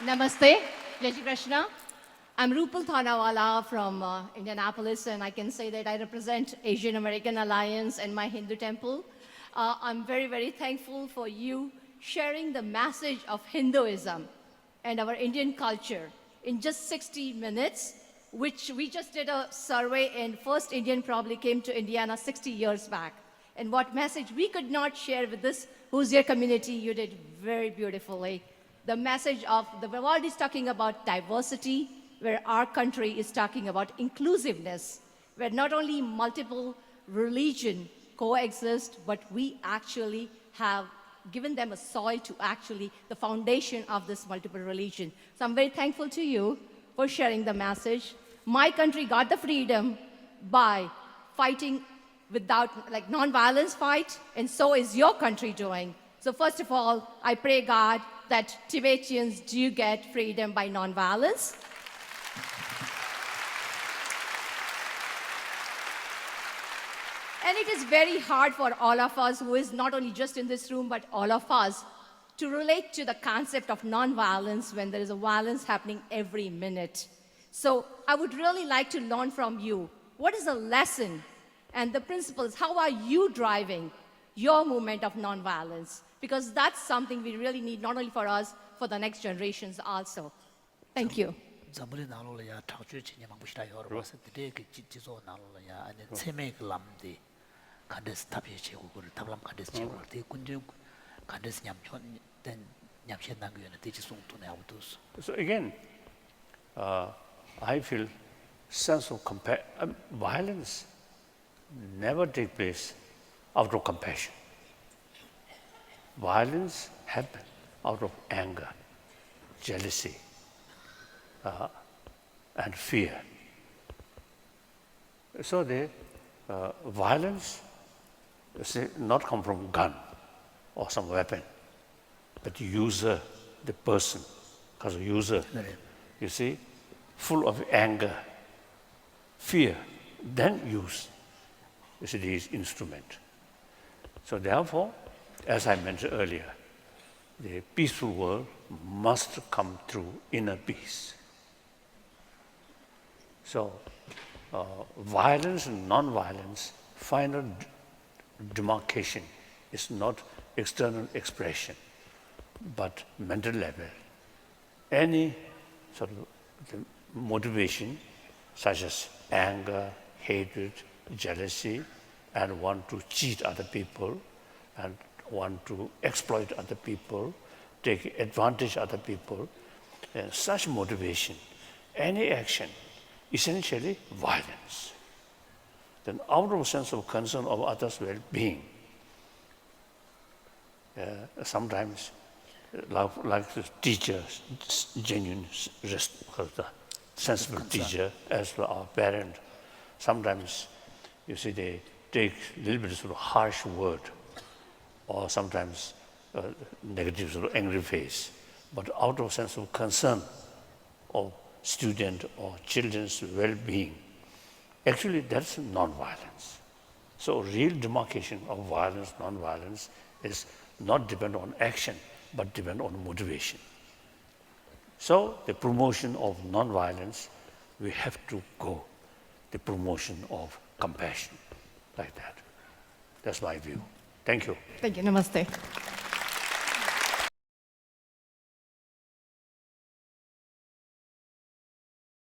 Namaste, Jai Shri Krishna. I'm Rupal Thanawala from Indianapolis, and I can say that I represent Asian American Alliance and my Hindu temple. I'm very, very thankful for you sharing the message of Hinduism and our Indian culture in just 60 minutes, which we just did a survey, and first Indian probably came to Indiana 60 years back. And what message we could not share with this Hoosier community, you did very beautifully. The message of the world is talking about diversity, where our country is talking about inclusiveness, where not only multiple religion coexist, but we actually have given them a soil to actually the foundation of this multiple religion. So I'm very thankful to you for sharing the message. My country got the freedom by fighting without, like, non-violence fight, and so is your country doing. So first of all, I pray God that Tibetans do get freedom by non-violence. And it is very hard for all of us, who is not only just in this room, but all of us, to relate to the concept of non-violence when there is a violence happening every minute. So I would really like to learn from you, what is the lesson and the principles? How are you driving your movement of non-violence? Because that's something we really need, not only for us, for the next generations also. Thank you. Zambuli nalo ya tawju chinya mangbushira yor wasa tide ke jizo nalo ya ane tseme lamde kandes tapye chego gol tablam kandes chego te kunje kandes nyamchon den nyamshen nang yone te chisung tu ne autos. So again, I feel sense of violence never take place out of compassion. Violence happens out of anger, jealousy, and fear. So the violence not come from gun or some weapon, but user, the person, because user, you see, full of anger, fear, then use, you see, these instruments. So therefore, as I mentioned earlier, the peaceful world must come through inner peace. So violence and non-violence, final demarcation is not external expression, but mental level. Any sort of motivation, such as anger, hatred, jealousy, and want to cheat other people, and want to exploit other people, take advantage of other people, and such motivation, any action, essentially violence. Then out of a sense of concern of others' well-being, sometimes like the teacher, genuine the sensible teacher, as well our parent, sometimes you see they take a little bit sort of harsh word, or sometimes negative sort of angry face, but out of sense of concern of student or children's well-being, actually that's non-violence. So real demarcation of violence, non-violence is not dependent on action, but depend on motivation. So the promotion of non-violence, we have to go the promotion of compassion, like that. That's my view. Thank you. Thank you. Namaste.